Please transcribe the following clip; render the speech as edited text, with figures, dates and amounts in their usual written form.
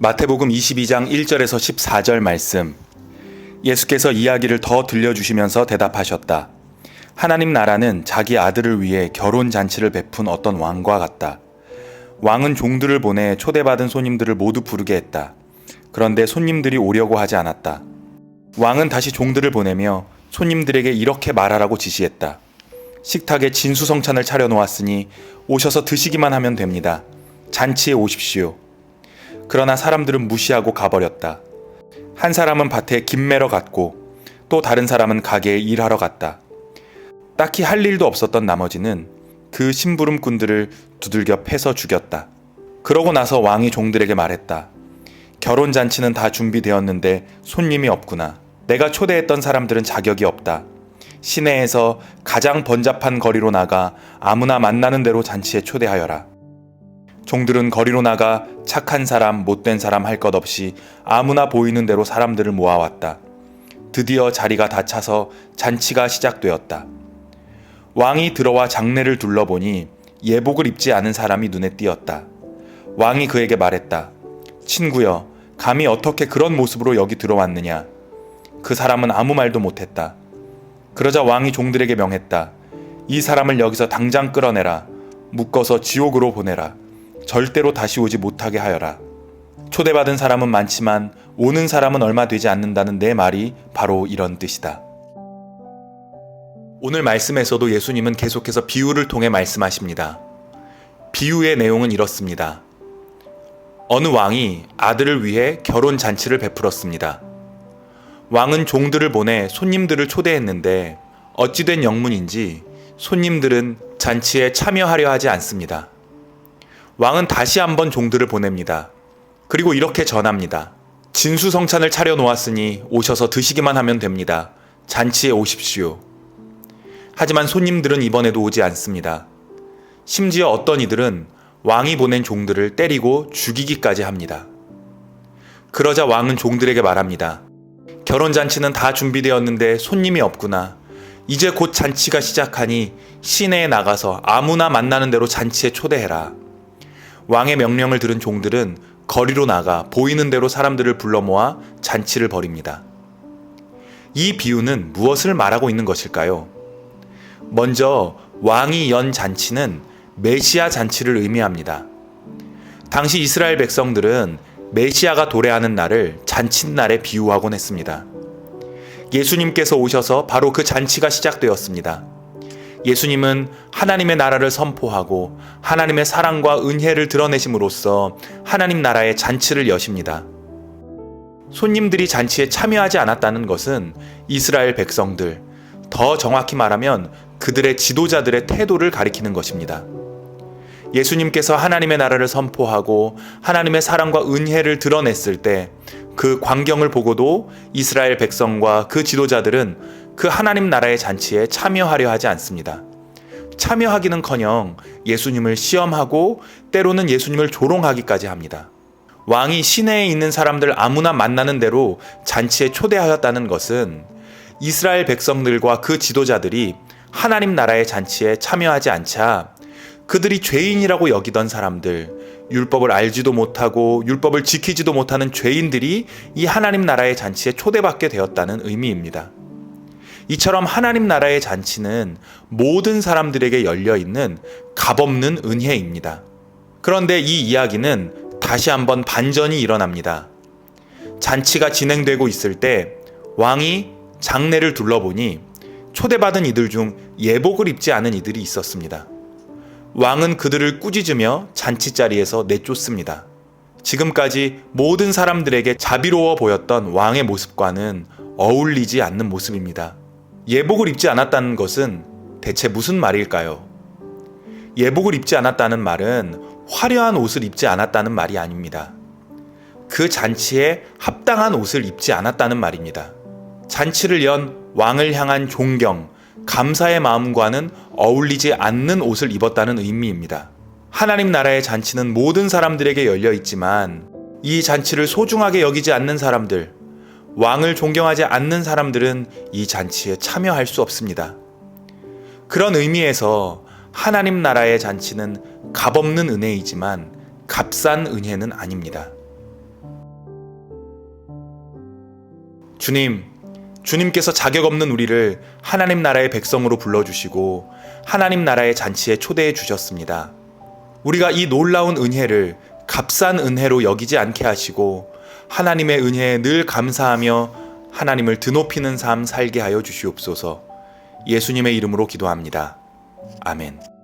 마태복음 22장 1절에서 14절 말씀. 예수께서 이야기를 더 들려주시면서 대답하셨다. 하나님 나라는 자기 아들을 위해 결혼 잔치를 베푼 어떤 왕과 같다. 왕은 종들을 보내 초대받은 손님들을 모두 부르게 했다. 그런데 손님들이 오려고 하지 않았다. 왕은 다시 종들을 보내며 손님들에게 이렇게 말하라고 지시했다. 식탁에 진수성찬을 차려놓았으니 오셔서 드시기만 하면 됩니다. 잔치에 오십시오. 그러나 사람들은 무시하고 가버렸다. 한 사람은 밭에 김 매러 갔고 또 다른 사람은 가게에 일하러 갔다. 딱히 할 일도 없었던 나머지는 그 심부름꾼들을 두들겨 패서 죽였다. 그러고 나서 왕이 종들에게 말했다. 결혼 잔치는 다 준비되었는데 손님이 없구나. 내가 초대했던 사람들은 자격이 없다. 시내에서 가장 번잡한 거리로 나가 아무나 만나는 대로 잔치에 초대하여라. 종들은 거리로 나가 착한 사람, 못된 사람 할 것 없이 아무나 보이는 대로 사람들을 모아왔다. 드디어 자리가 다 차서 잔치가 시작되었다. 왕이 들어와 장례를 둘러보니 예복을 입지 않은 사람이 눈에 띄었다. 왕이 그에게 말했다. 친구여, 감히 어떻게 그런 모습으로 여기 들어왔느냐? 그 사람은 아무 말도 못했다. 그러자 왕이 종들에게 명했다. 이 사람을 여기서 당장 끌어내라. 묶어서 지옥으로 보내라. 절대로 다시 오지 못하게 하여라. 초대받은 사람은 많지만 오는 사람은 얼마 되지 않는다는 내 말이 바로 이런 뜻이다. 오늘 말씀에서도 예수님은 계속해서 비유를 통해 말씀하십니다. 비유의 내용은 이렇습니다. 어느 왕이 아들을 위해 결혼 잔치를 베풀었습니다. 왕은 종들을 보내 손님들을 초대했는데 어찌된 영문인지 손님들은 잔치에 참여하려 하지 않습니다. 왕은 다시 한번 종들을 보냅니다. 그리고 이렇게 전합니다. 진수성찬을 차려놓았으니 오셔서 드시기만 하면 됩니다. 잔치에 오십시오. 하지만 손님들은 이번에도 오지 않습니다. 심지어 어떤 이들은 왕이 보낸 종들을 때리고 죽이기까지 합니다. 그러자 왕은 종들에게 말합니다. 결혼잔치는 다 준비되었는데 손님이 없구나. 이제 곧 잔치가 시작하니 시내에 나가서 아무나 만나는 대로 잔치에 초대해라. 왕의 명령을 들은 종들은 거리로 나가 보이는 대로 사람들을 불러 모아 잔치를 벌입니다. 이 비유는 무엇을 말하고 있는 것일까요? 먼저 왕이 연 잔치는 메시아 잔치를 의미합니다. 당시 이스라엘 백성들은 메시아가 도래하는 날을 잔칫날에 비유하곤 했습니다. 예수님께서 오셔서 바로 그 잔치가 시작되었습니다. 예수님은 하나님의 나라를 선포하고 하나님의 사랑과 은혜를 드러내심으로써 하나님 나라의 잔치를 여십니다. 손님들이 잔치에 참여하지 않았다는 것은 이스라엘 백성들, 더 정확히 말하면 그들의 지도자들의 태도를 가리키는 것입니다. 예수님께서 하나님의 나라를 선포하고 하나님의 사랑과 은혜를 드러냈을 때 그 광경을 보고도 이스라엘 백성과 그 지도자들은 그 하나님 나라의 잔치에 참여하려 하지 않습니다. 참여하기는커녕 예수님을 시험하고 때로는 예수님을 조롱하기까지 합니다. 왕이 시내에 있는 사람들 아무나 만나는 대로 잔치에 초대하였다는 것은 이스라엘 백성들과 그 지도자들이 하나님 나라의 잔치에 참여하지 않자 그들이 죄인이라고 여기던 사람들, 율법을 알지도 못하고 율법을 지키지도 못하는 죄인들이 이 하나님 나라의 잔치에 초대받게 되었다는 의미입니다. 이처럼 하나님 나라의 잔치는 모든 사람들에게 열려있는 값없는 은혜입니다. 그런데 이 이야기는 다시 한번 반전이 일어납니다. 잔치가 진행되고 있을 때 왕이 장례를 둘러보니 초대받은 이들 중 예복을 입지 않은 이들이 있었습니다. 왕은 그들을 꾸짖으며 잔치자리에서 내쫓습니다. 지금까지 모든 사람들에게 자비로워 보였던 왕의 모습과는 어울리지 않는 모습입니다. 예복을 입지 않았다는 것은 대체 무슨 말일까요? 예복을 입지 않았다는 말은 화려한 옷을 입지 않았다는 말이 아닙니다. 그 잔치에 합당한 옷을 입지 않았다는 말입니다. 잔치를 연 왕을 향한 존경, 감사의 마음과는 어울리지 않는 옷을 입었다는 의미입니다. 하나님 나라의 잔치는 모든 사람들에게 열려 있지만 이 잔치를 소중하게 여기지 않는 사람들, 왕을 존경하지 않는 사람들은 이 잔치에 참여할 수 없습니다. 그런 의미에서 하나님 나라의 잔치는 값없는 은혜이지만 값싼 은혜는 아닙니다. 주님께서 자격 없는 우리를 하나님 나라의 백성으로 불러주시고 하나님 나라의 잔치에 초대해 주셨습니다. 우리가 이 놀라운 은혜를 값싼 은혜로 여기지 않게 하시고 하나님의 은혜에 늘 감사하며 하나님을 드높이는 삶 살게 하여 주시옵소서. 예수님의 이름으로 기도합니다. 아멘.